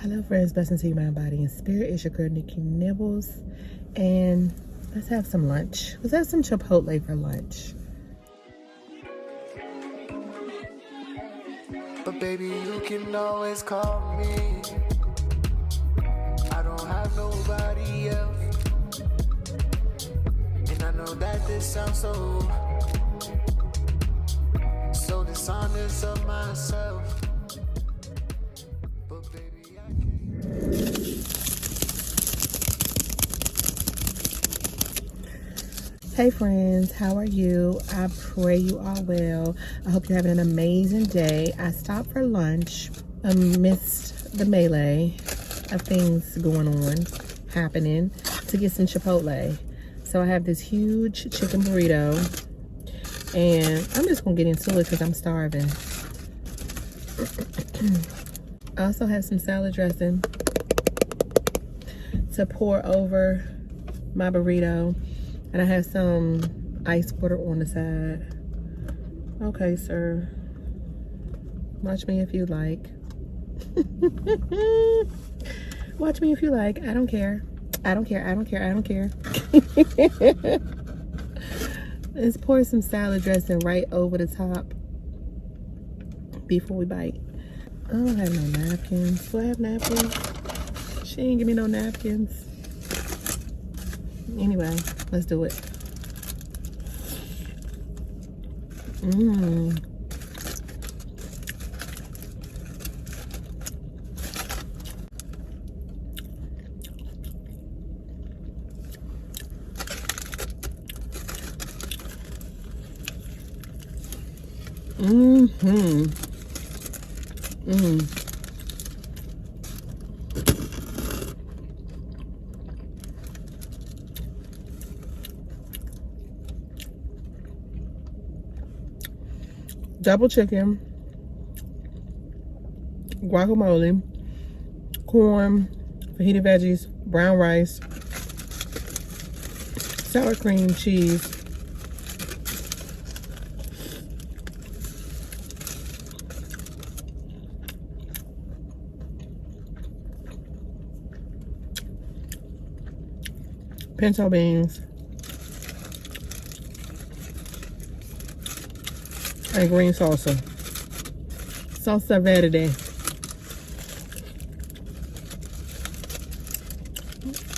Hello friends, blessings to your mind, body, and spirit. It's your girl Nikki Nibblez, and let's have some lunch. Let's have some Chipotle for lunch. But baby, you can always call me. I don't have nobody else, and I know that this sounds so dishonest of myself. But baby, I can't. Hey friends, how are you? I pray you are well. I hope you're having an amazing day. I stopped for lunch amidst the melee of things happening, to get some Chipotle. So I have this huge chicken burrito, and I'm just gonna get into it because I'm starving. I also have some salad dressing to pour over my burrito, and I have some ice water on the side. Okay, sir. Watch me if you like. Watch me if you like. I don't care. I don't care. I don't care. I don't care. Let's pour some salad dressing right over the top before we bite. I don't have no napkins. Do I have napkins? She ain't give me no napkins. Anyway, let's do it. Mmm. Mm-hmm. Mm. Double chicken, guacamole, corn, fajita veggies, brown rice, sour cream, cheese, pinto beans, and green salsa. Salsa verde.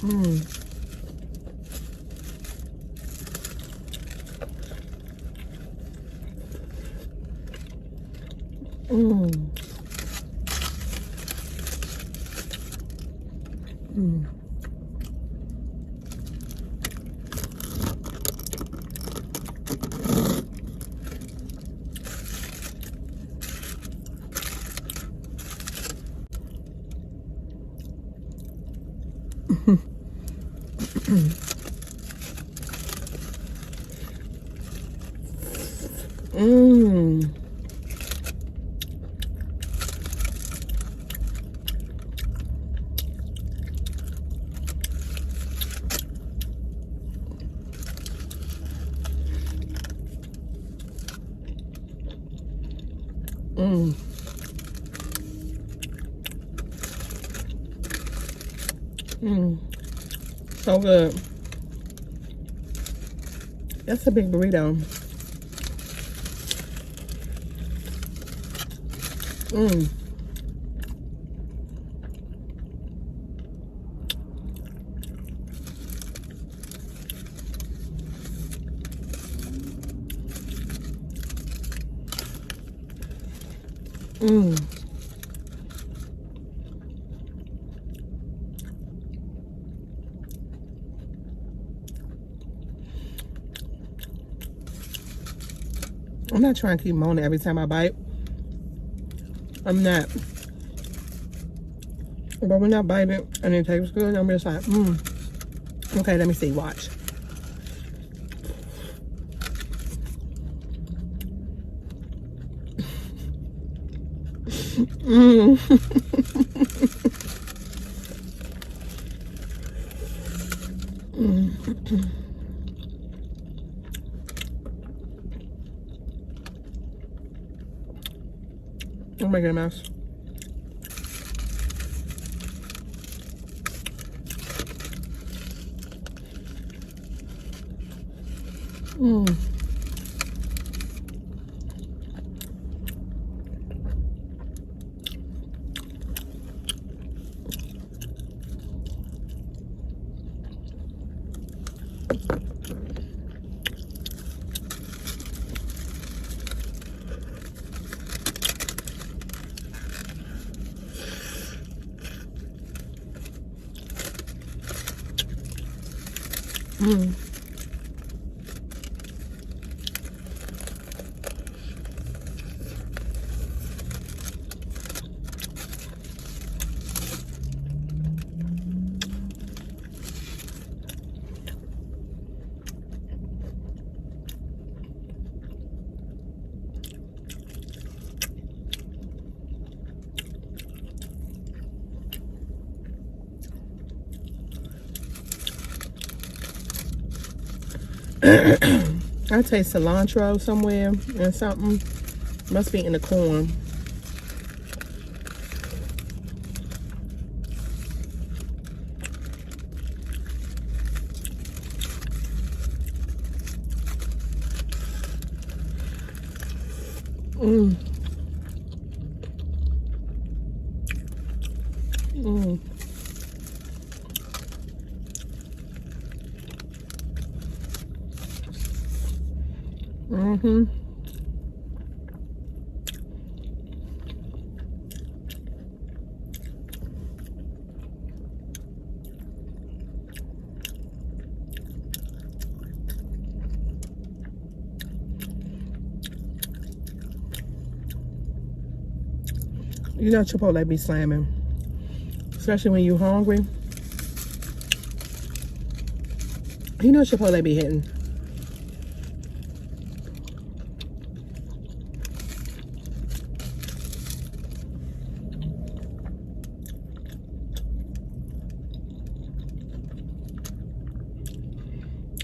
Mmm. Mmm. Mmm. Mmm. Mmm. Mmm. So good. That's a big burrito. Mmm. Mmm. I'm not trying to keep moaning every time I bite. I'm not. But when I bite it and it tastes good, I'm just like, okay, let me see, watch. Mmm. I'm making a mess. Mm. Mm. I taste cilantro somewhere and something. Must be in the corn. Mm. Mm. Mm-hmm. You know Chipotle be slamming. Especially when you hungry. You know Chipotle be hitting.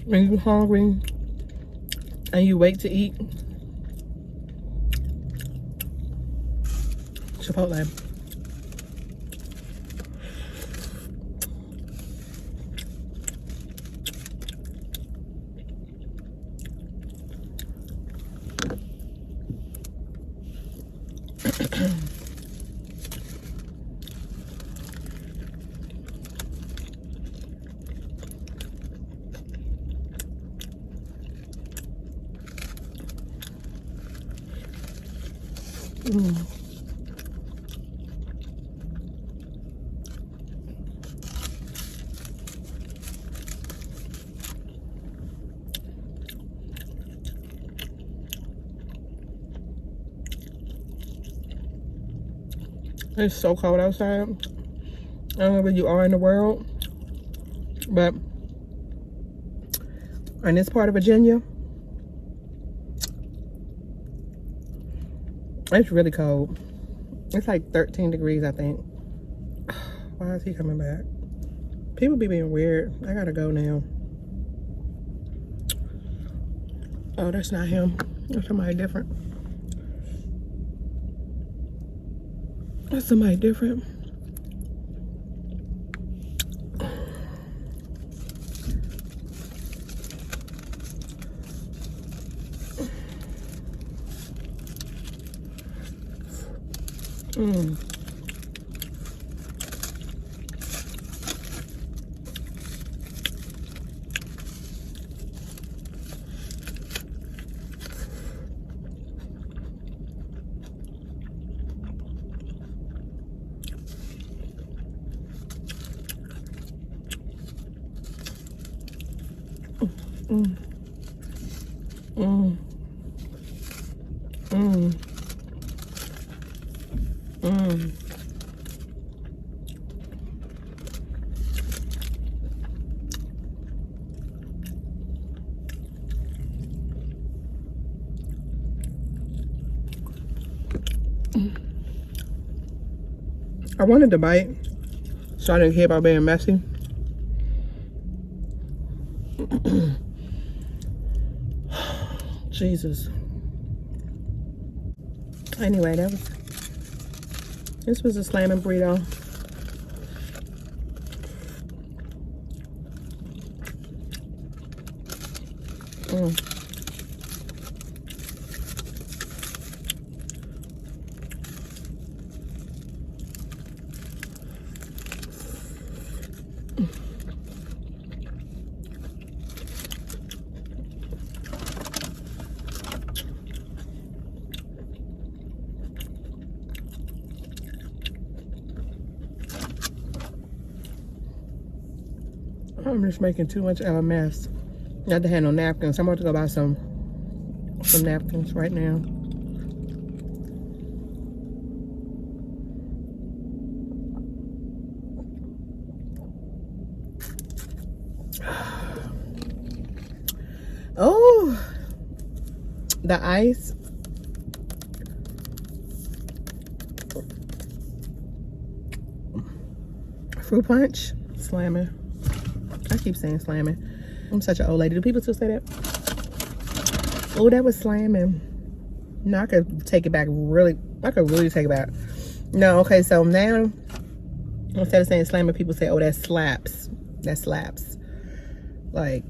When you hungry and you wait to eat, Chipotle. Mm. It's so cold outside. I don't know where you are in the world, but in this part of Virginia, it's really cold. It's like 13 degrees, I think. Why is he coming back? People be being weird. I gotta go now. Oh, that's not him. That's somebody different. That's somebody different. Mm. Mm. Mm. Mm. Mm. I wanted to bite, so I didn't care about being messy. Jesus. Anyway, this was a slamming burrito. Mm. I'm just making too much of a mess. Not to have no napkins. I'm about to go buy some napkins right now. Oh, the ice. Fruit punch, slamming. I keep saying slamming. I'm such an old lady. Do people still say that? Oh, that was slamming. No, I could take it back really. I could really take it back. No, okay, so now, instead of saying slamming, people say, oh, that slaps. That slaps. Like,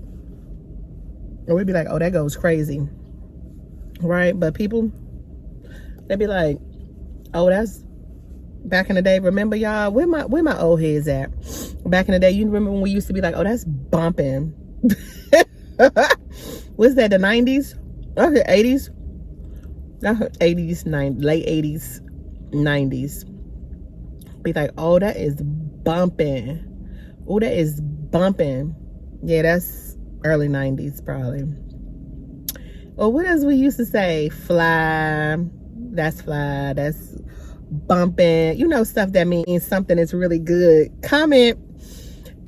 or we'd be like, oh, that goes crazy. Right? But people, they'd be like, oh, that's back in the day. Remember, y'all, where my old heads at? Back in the day, you remember when we used to be like, oh, that's bumping. What's that, the 90s? Okay, 80s? I heard 80s, 90s, late 80s, 90s. Be like, oh, that is bumping. Oh, that is bumping. Yeah, that's early 90s probably. Or what else we used to say? Fly. That's fly. That's bumping. You know, stuff that means something is really good. Comment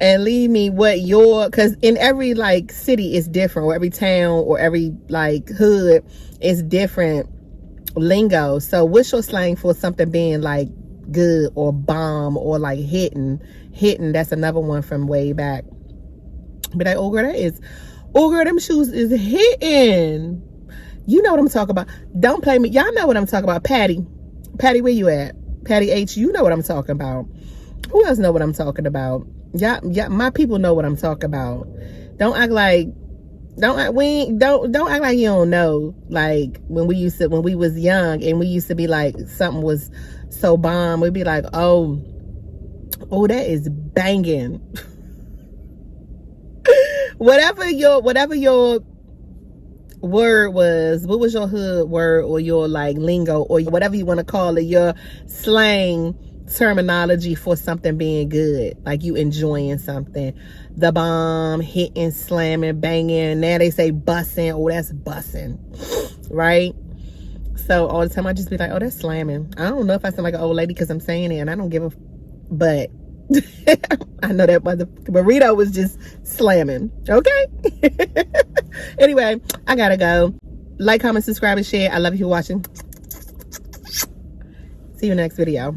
and leave me what your, because in every like city is different, or every town or every like hood is different lingo. So what's your slang for something being like good or bomb or like hitting? That's another one from way back. But like, oh girl, them shoes is hitting. You know what I'm talking about. Don't play me. Y'all know what I'm talking about. Patty, where you at? Patty H, you know what I'm talking about. Who else know what I'm talking about? Yeah, my people know what I'm talking about. Don't act like you don't know. Like when we was young and we used to be like something was so bomb, we'd be like, oh, that is banging. whatever your word was, what was your hood word or your like lingo or whatever you want to call it, your slang terminology for something being good, like you enjoying something. The bomb, hitting, slamming, banging. Now they say bussing. Oh, that's bussing, right? So all the time I just be like, oh, that's slamming. I don't know if I sound like an old lady because I'm saying it, and I don't give a, but I know that the burrito was just slamming. Okay. Anyway, I gotta go. Like, comment, subscribe, and share. I love you for watching. See you in the next video.